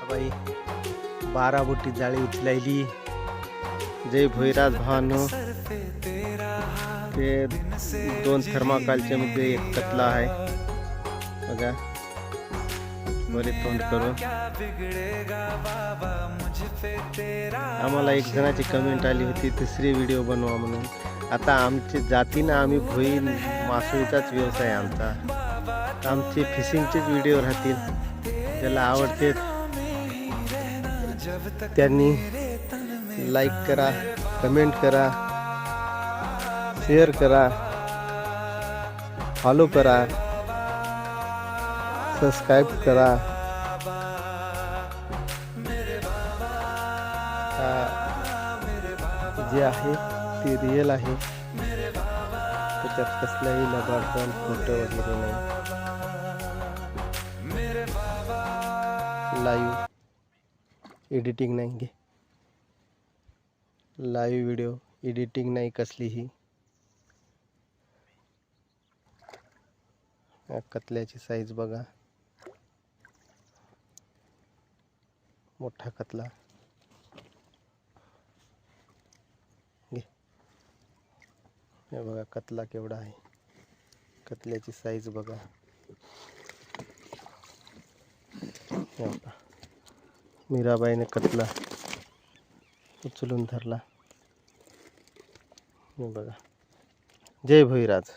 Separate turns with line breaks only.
बाई 12 बोटी जाळी उचलायली. जय भोईराज भावांनो, ते 2 थर्माकालचे मध्ये एक कतला आहे बघा. बरे तोंड करून आम्हाला एक जणाची कमेंट आली होती तिसरी व्हिडिओ बनवा म्हणून. आता आमची जातीनं आम्ही भोई मासोळीचाच व्यवसाय आमचा. आमचे फिशिंगचेच व्हिडिओ राहतील. ज्याला आवडते त्यांनी लाईक करा, कमेंट करा, शेअर करा, फॉलो करा, सबस्क्राईब करा. जे आहे ते रिअल आहे, त्याच्यात कसलाही लबाडपण खोटं वगैरे नाही. लाईव्ह एडिटिंग नाही घे, लाईव्ह व्हिडिओ एडिटिंग नाही कसलीही. कतल्याची साईज बघा, मोठा कतला घे. हे बघा कतला केवढा आहे, कतल्याची साईज बघा. हे बघा मीराबाईने कतला उचलून धरला. हे बघा. जय भोईराज.